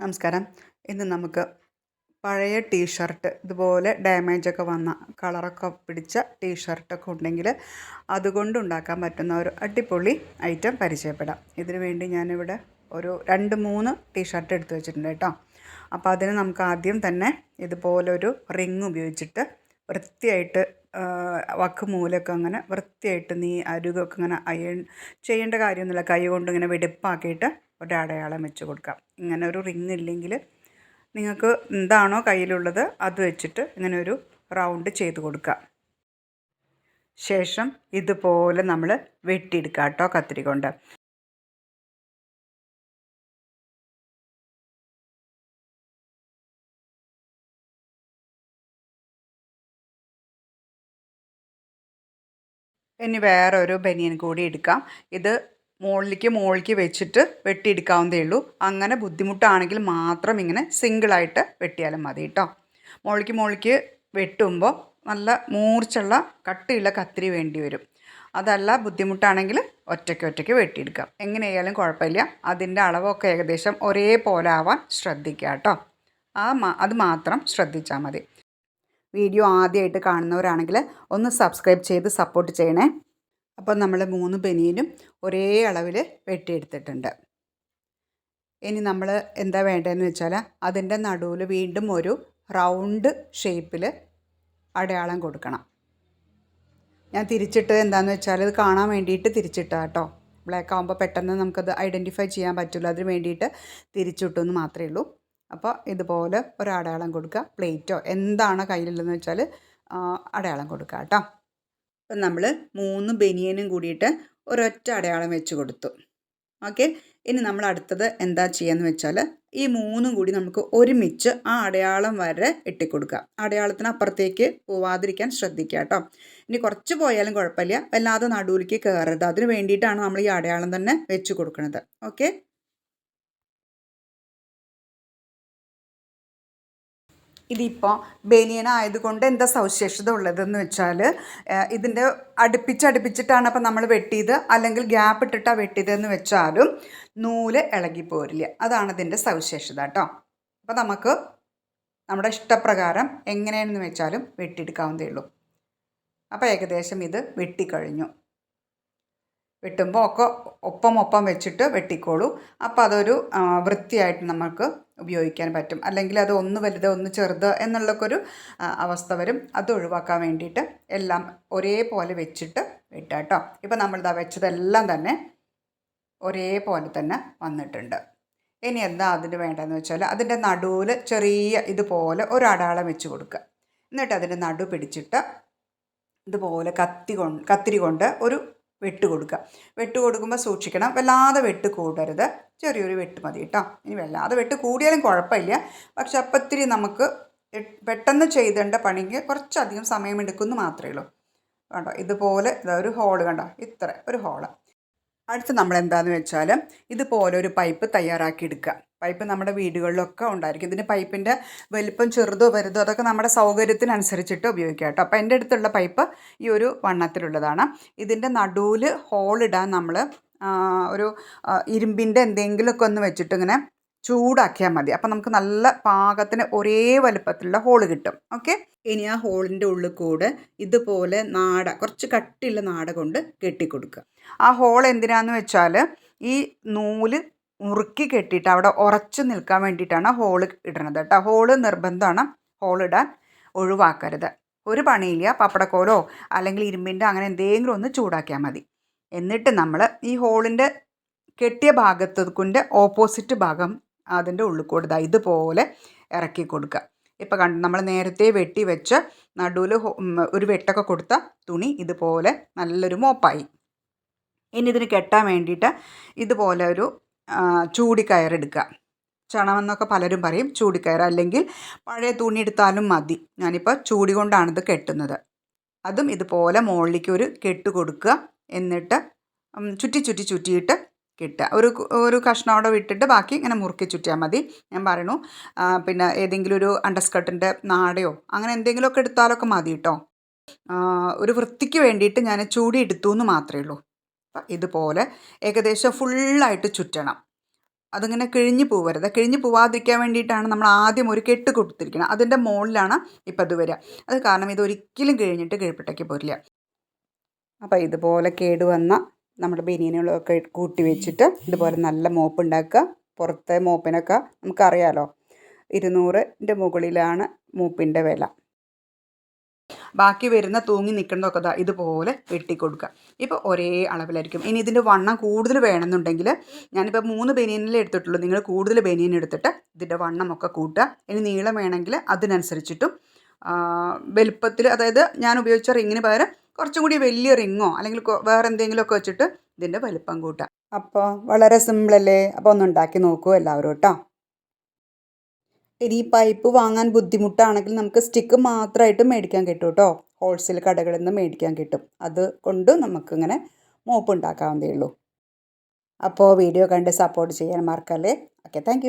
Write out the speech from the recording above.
നമസ്കാരം. ഇന്ന് നമുക്ക് പഴയ ടീഷർട്ട് ഇതുപോലെ ഡാമേജൊക്കെ വന്ന കളറൊക്കെ പിടിച്ച ടീഷർട്ടൊക്കെ ഉണ്ടെങ്കിൽ അതുകൊണ്ടുണ്ടാക്കാൻ പറ്റുന്ന ഒരു അടിപൊളി ഐറ്റം പരിചയപ്പെടാം. ഇതിനു വേണ്ടി ഞാനിവിടെ ഒരു 2-3 ടീഷർട്ട് എടുത്ത് വെച്ചിട്ടുണ്ട് കേട്ടോ. അപ്പോൾ അതിന് നമുക്ക് ആദ്യം തന്നെ ഇതുപോലൊരു റിങ് ഉപയോഗിച്ചിട്ട് വൃത്തിയായിട്ട് വക്ക് മൂലൊക്കെ അങ്ങനെ വൃത്തിയായിട്ട് അരുകൊക്കെ ഇങ്ങനെ അയൺ ചെയ്യേണ്ട കാര്യമൊന്നുമില്ല. കൈ കൊണ്ട് ഇങ്ങനെ വെടിപ്പാക്കിയിട്ട് ഒരു അടയാളം വെച്ച് കൊടുക്കാം. ഇങ്ങനെ ഒരു റിങ് ഇല്ലെങ്കിൽ നിങ്ങൾക്ക് എന്താണോ കയ്യിലുള്ളത് അത് വെച്ചിട്ട് ഇങ്ങനെ ഒരു റൗണ്ട് ചെയ്ത് കൊടുക്കുക. ശേഷം ഇതുപോലെ നമ്മൾ വെട്ടിയെടുക്കുക കേട്ടോ കത്തിരി കൊണ്ട്. ഇനി വേറെ ഒരു ബനിയൻ കൂടി എടുക്കാം. ഇത് മുകളിലേക്ക് വെച്ചിട്ട് വെട്ടിയെടുക്കാവുന്നതേ ഉള്ളൂ. അങ്ങനെ ബുദ്ധിമുട്ടാണെങ്കിൽ മാത്രം ഇങ്ങനെ സിംഗിളായിട്ട് വെട്ടിയാലും മതി കേട്ടോ. മുകളിലേക്ക് വെട്ടുമ്പോൾ നല്ല മൂർച്ചുള്ള കട്ടിയുള്ള കത്തിരി വേണ്ടി വരും. അതല്ല ബുദ്ധിമുട്ടാണെങ്കിൽ ഒറ്റയ്ക്ക് വെട്ടിയെടുക്കാം. എങ്ങനെയായാലും കുഴപ്പമില്ല. അതിൻ്റെ അളവൊക്കെ ഏകദേശം ഒരേപോലെ ആവാൻ ശ്രദ്ധിക്കുക കേട്ടോ. അത് മാത്രം ശ്രദ്ധിച്ചാൽ മതി. വീഡിയോ ആദ്യമായിട്ട് കാണുന്നവരാണെങ്കിൽ ഒന്ന് സബ്സ്ക്രൈബ് ചെയ്ത് സപ്പോർട്ട് ചെയ്യണേ. അപ്പോൾ നമ്മൾ 3 ബനിയനും ഒരേ അളവിൽ വെട്ടിയെടുത്തിട്ടുണ്ട്. ഇനി നമ്മൾ എന്താ വേണ്ടതെന്ന് വെച്ചാൽ അതിൻ്റെ നടുവിൽ വീണ്ടും ഒരു റൗണ്ട് ഷേപ്പിൽ അടയാളം കൊടുക്കണം. ഞാൻ തിരിച്ചിട്ട് എന്താണെന്ന് വെച്ചാൽ ഇത് കാണാൻ വേണ്ടിയിട്ട് തിരിച്ചിട്ടാ കേട്ടോ. ബ്ലാക്ക് ആകുമ്പോൾ പെട്ടെന്ന് നമുക്കത് ഐഡൻറ്റിഫൈ ചെയ്യാൻ പറ്റില്ല. അതിന് വേണ്ടിയിട്ട് തിരിച്ചിട്ടു എന്ന് മാത്രമേ ഉള്ളൂ. അപ്പോൾ ഇതുപോലെ ഒരു അടയാളം കൊടുക്കുക. പ്ലേറ്റോ എന്താണ് കയ്യിലുള്ളതെന്ന് വെച്ചാൽ അടയാളം കൊടുക്കുക കേട്ടോ. അപ്പം നമ്മൾ 3 ബനിയനും കൂടിയിട്ട് ഒരൊറ്റ അടയാളം വെച്ച് കൊടുത്തു. ഓക്കെ. ഇനി നമ്മൾ അടുത്തത് എന്താ ചെയ്യുകയെന്ന് വെച്ചാൽ ഈ 3 കൂടി നമുക്ക് ഒരുമിച്ച് ആ അടയാളം വരെ ഇട്ടിക്കൊടുക്കുക. അടയാളത്തിന് അപ്പുറത്തേക്ക് പോവാതിരിക്കാൻ ശ്രദ്ധിക്കുക കേട്ടോ. ഇനി കുറച്ച് പോയാലും കുഴപ്പമില്ല, വല്ലാതെ നടുവിലേക്ക് കയറരുത്. അതിന് വേണ്ടിയിട്ടാണ് നമ്മൾ ഈ അടയാളം തന്നെ വെച്ച് കൊടുക്കുന്നത്. ഓക്കെ. ഇതിപ്പോൾ ബനിയൻ ആയതുകൊണ്ട് എന്താ സവിശേഷത ഉള്ളതെന്ന് വെച്ചാൽ ഇതിൻ്റെ അടുപ്പിച്ചിട്ടാണ് അപ്പോൾ നമ്മൾ വെട്ടിയത്, അല്ലെങ്കിൽ ഗ്യാപ്പ് ഇട്ടിട്ടാണ് വെട്ടിയതെന്ന് വെച്ചാലും നൂല് ഇളകിപ്പോരില്ല. അതാണ് ഇതിൻ്റെ സവിശേഷത കേട്ടോ. അപ്പോൾ നമുക്ക് നമ്മുടെ ഇഷ്ടപ്രകാരം എങ്ങനെയാണെന്ന് വെച്ചാലും വെട്ടിയെടുക്കാവുന്നതേ ഉള്ളൂ. അപ്പോൾ ഏകദേശം ഇത് വെട്ടിക്കഴിഞ്ഞു. വെട്ടുമ്പോൾ ഒക്കെ ഒപ്പം വെച്ചിട്ട് വെട്ടിക്കോളൂ. അപ്പോൾ അതൊരു വൃത്തിയായിട്ട് നമുക്ക് ഉപയോഗിക്കാൻ പറ്റും. അല്ലെങ്കിൽ അത് ഒന്ന് വലുത് ഒന്ന് ചെറുത് എന്നുള്ളൊക്കെ ഒരു അവസ്ഥ വരും. അത് ഒഴിവാക്കാൻ വേണ്ടിയിട്ട് എല്ലാം ഒരേപോലെ വെച്ചിട്ട് വെട്ടുക കേട്ടോ. ഇപ്പോൾ നമ്മളിതാ വെച്ചതെല്ലാം തന്നെ ഒരേപോലെ തന്നെ വന്നിട്ടുണ്ട്. ഇനി എന്താ അതിന് വേണ്ടതെന്ന് വെച്ചാൽ അതിൻ്റെ നടുവിൽ ചെറിയ ഇതുപോലെ ഒരു അടയാളം വെച്ച് കൊടുക്കുക. എന്നിട്ട് അതിൻ്റെ നടു പിടിച്ചിട്ട് ഇതുപോലെ കത്തിരി കൊണ്ട് ഒരു വെട്ട് കൊടുക്കുക. വെട്ട് കൊടുക്കുമ്പോൾ സൂക്ഷിക്കണം, വല്ലാതെ വെട്ട് കൂടരുത്. ചെറിയൊരു വെട്ട് മതി കേട്ടോ. ഇനി വല്ലാതെ വെട്ട് കൂടിയാലും കുഴപ്പമില്ല. പക്ഷെ അപ്പത്തിരി നമുക്ക് പെട്ടെന്ന് ചെയ്തേണ്ട പണിക്ക് കുറച്ചധികം സമയം എടുക്കുമെന്ന് മാത്രമേ ഉള്ളൂ. കണ്ടോ, ഇതുപോലെ ഒരു ഹോള് കണ്ടോ, ഇത്ര ഒരു ഹോള്. അടുത്ത് നമ്മൾ എന്താണെന്ന് വെച്ചാൽ ഇതുപോലെ ഒരു പൈപ്പ് തയ്യാറാക്കി എടുക്കുക. പൈപ്പ് നമ്മുടെ വീടുകളിലൊക്കെ ഉണ്ടായിരിക്കും. ഇതിന് പൈപ്പിൻ്റെ വലിപ്പം ചെറുതോ വലുതോ അതൊക്കെ നമ്മുടെ സൗകര്യത്തിനനുസരിച്ചിട്ട് ഉപയോഗിക്കാം കേട്ടോ. അപ്പോൾ എൻ്റെ അടുത്തുള്ള പൈപ്പ് ഈ ഒരു വണ്ണത്തിലുള്ളതാണ്. ഇതിൻ്റെ നടുവിൽ ഹോളിടാൻ നമ്മൾ ഒരു ഇരുമ്പിൻ്റെ എന്തെങ്കിലുമൊക്കെ ഒന്ന് വെച്ചിട്ട് ഇങ്ങനെ ചൂടാക്കിയാൽ മതി. അപ്പം നമുക്ക് നല്ല പാകത്തിന് ഒരേ വലുപ്പത്തിലുള്ള ഹോള് കിട്ടും. ഓക്കെ. ഇനി ആ ഹോളിൻ്റെ ഉള്ളിൽ കൂടെ ഇതുപോലെ കുറച്ച് കട്ടിയുള്ള നാട കൊണ്ട് കെട്ടിക്കൊടുക്കുക. ആ ഹോൾ എന്തിനാന്ന് വെച്ചാൽ ഈ നൂല് മുറുക്കി കെട്ടിയിട്ട് അവിടെ ഉറച്ചു നിൽക്കാൻ വേണ്ടിയിട്ടാണ് ഹോള് ഇടുന്നത് കേട്ടോ. ഹോള് നിർബന്ധമാണ്, ഹോളിടാൻ ഒഴിവാക്കരുത്. ഒരു പണിയില്ല. പപ്പടക്കോലോ അല്ലെങ്കിൽ ഇരുമ്പിൻ്റെ അങ്ങനെ എന്തെങ്കിലും ഒന്ന് ചൂടാക്കിയാൽ മതി. എന്നിട്ട് നമ്മൾ ഈ ഹോളിൻ്റെ കെട്ടിയ ഭാഗത്തിൻ്റെ ഓപ്പോസിറ്റ് ഭാഗം അതിൻ്റെ ഉള്ളിൽ കൂടെ ഇതുപോലെ ഇറക്കി കൊടുക്കുക. ഇപ്പോൾ കണ്ടു, നമ്മൾ നേരത്തെ വെട്ടി വെച്ച് നടുവിൽ ഒരു വെട്ടൊക്കെ കൊടുത്ത തുണി ഇതുപോലെ നല്ലൊരു മോപ്പായി. ഇനി ഇതിന് കെട്ടാൻ വേണ്ടിയിട്ട് ഇതുപോലെ ഒരു ചൂടിക്കയറെടുക്കുക. ചണമെന്നൊക്കെ പലരും പറയും, ചൂടിക്കയർ അല്ലെങ്കിൽ പഴയ തുണി എടുത്താലും മതി. ഞാനിപ്പോൾ ചൂടി കൊണ്ടാണിത് കെട്ടുന്നത്. അതും ഇതുപോലെ മുകളിലേക്ക് ഒരു കെട്ട് കൊടുക്കുക. എന്നിട്ട് ചുറ്റിയിട്ട് കെട്ടുക. ഒരു കഷ്ണം അവിടെ വിട്ടിട്ട് ബാക്കി ഇങ്ങനെ മുറുക്കി ചുറ്റിയാൽ മതി. ഞാൻ പറയണു, പിന്നെ ഏതെങ്കിലും ഒരു അണ്ടർസ്കർട്ടിൻ്റെ നാടയോ അങ്ങനെ എന്തെങ്കിലുമൊക്കെ എടുത്താലൊക്കെ മതി കേട്ടോ. ഒരു വൃത്തിക്ക് വേണ്ടിയിട്ട് ഞാൻ ചൂടി എടുത്തു എന്ന് മാത്രമേ ഉള്ളൂ. അപ്പം ഇതുപോലെ ഏകദേശം ഫുള്ളായിട്ട് ചുറ്റണം. അതിങ്ങനെ കിഴിഞ്ഞ് പോവരുത്. കിഴിഞ്ഞ് പോവാതിരിക്കാൻ വേണ്ടിയിട്ടാണ് നമ്മൾ ആദ്യം ഒരു കെട്ട് കൊടുത്തിരിക്കുന്നത്. അതിൻ്റെ മുകളിലാണ് ഇപ്പം അത് വരിക. അത് കാരണം ഇതൊരിക്കലും കിഴിഞ്ഞിട്ട് കീഴ്പോട്ടേക്ക് പോരില്ല. അപ്പോൾ ഇതുപോലെ കേടുവന്ന നമ്മുടെ ബനിയനുകളൊക്കെ കൂട്ടി വെച്ചിട്ട് ഇതുപോലെ നല്ല മോപ്പ് ഉണ്ടാക്കുക. പുറത്തെ മോപ്പിനൊക്കെ നമുക്കറിയാലോ 200ൻ്റെ മുകളിലാണ് മോപ്പിൻ്റെ വില. ബാക്കി വരുന്ന തൂങ്ങി നിൽക്കുന്നതൊക്കെ ദാ ഇതുപോലെ വെട്ടിക്കൊടുക്കുക. ഇപ്പോൾ ഒരേ അളവിലായിരിക്കും. ഇനി ഇതിൻ്റെ വണ്ണം കൂടുതൽ വേണമെന്നുണ്ടെങ്കിൽ ഞാനിപ്പോൾ 3 ബനിയനിലേ എടുത്തിട്ടുള്ളൂ. നിങ്ങൾ കൂടുതൽ ബനിയൻ എടുത്തിട്ട് ഇതിൻ്റെ വണ്ണമൊക്കെ കൂട്ടുക. ഇനി നീളം വേണമെങ്കിൽ അതിനനുസരിച്ചിട്ടും വലുപ്പത്തിൽ, അതായത് ഞാൻ ഉപയോഗിച്ച റിങ്ങിന് പകരം കുറച്ചും കൂടി വലിയ റിങ്ങോ അല്ലെങ്കിൽ വേറെ എന്തെങ്കിലുമൊക്കെ വെച്ചിട്ട് ഇതിൻ്റെ വലുപ്പം കൂട്ടുക. അപ്പോൾ വളരെ സിമ്പിളല്ലേ? അപ്പോൾ ഒന്ന് ഉണ്ടാക്കി നോക്കൂ എല്ലാവരും കേട്ടോ. ഇനി ഈ പൈപ്പ് വാങ്ങാൻ ബുദ്ധിമുട്ടാണെങ്കിൽ നമുക്ക് സ്റ്റിക്ക് മാത്രമായിട്ട് മേടിക്കാൻ കിട്ടും കേട്ടോ. ഹോൾസെയിൽ കടകളിൽ നിന്ന് മേടിക്കാൻ കിട്ടും. അത് കൊണ്ട് നമുക്കിങ്ങനെ മോപ്പ് ഉണ്ടാക്കാവുന്നതേ ഉള്ളൂ. അപ്പോൾ വീഡിയോ കണ്ട് സപ്പോർട്ട് ചെയ്യാൻ മറക്കല്ലേ. Okay, thank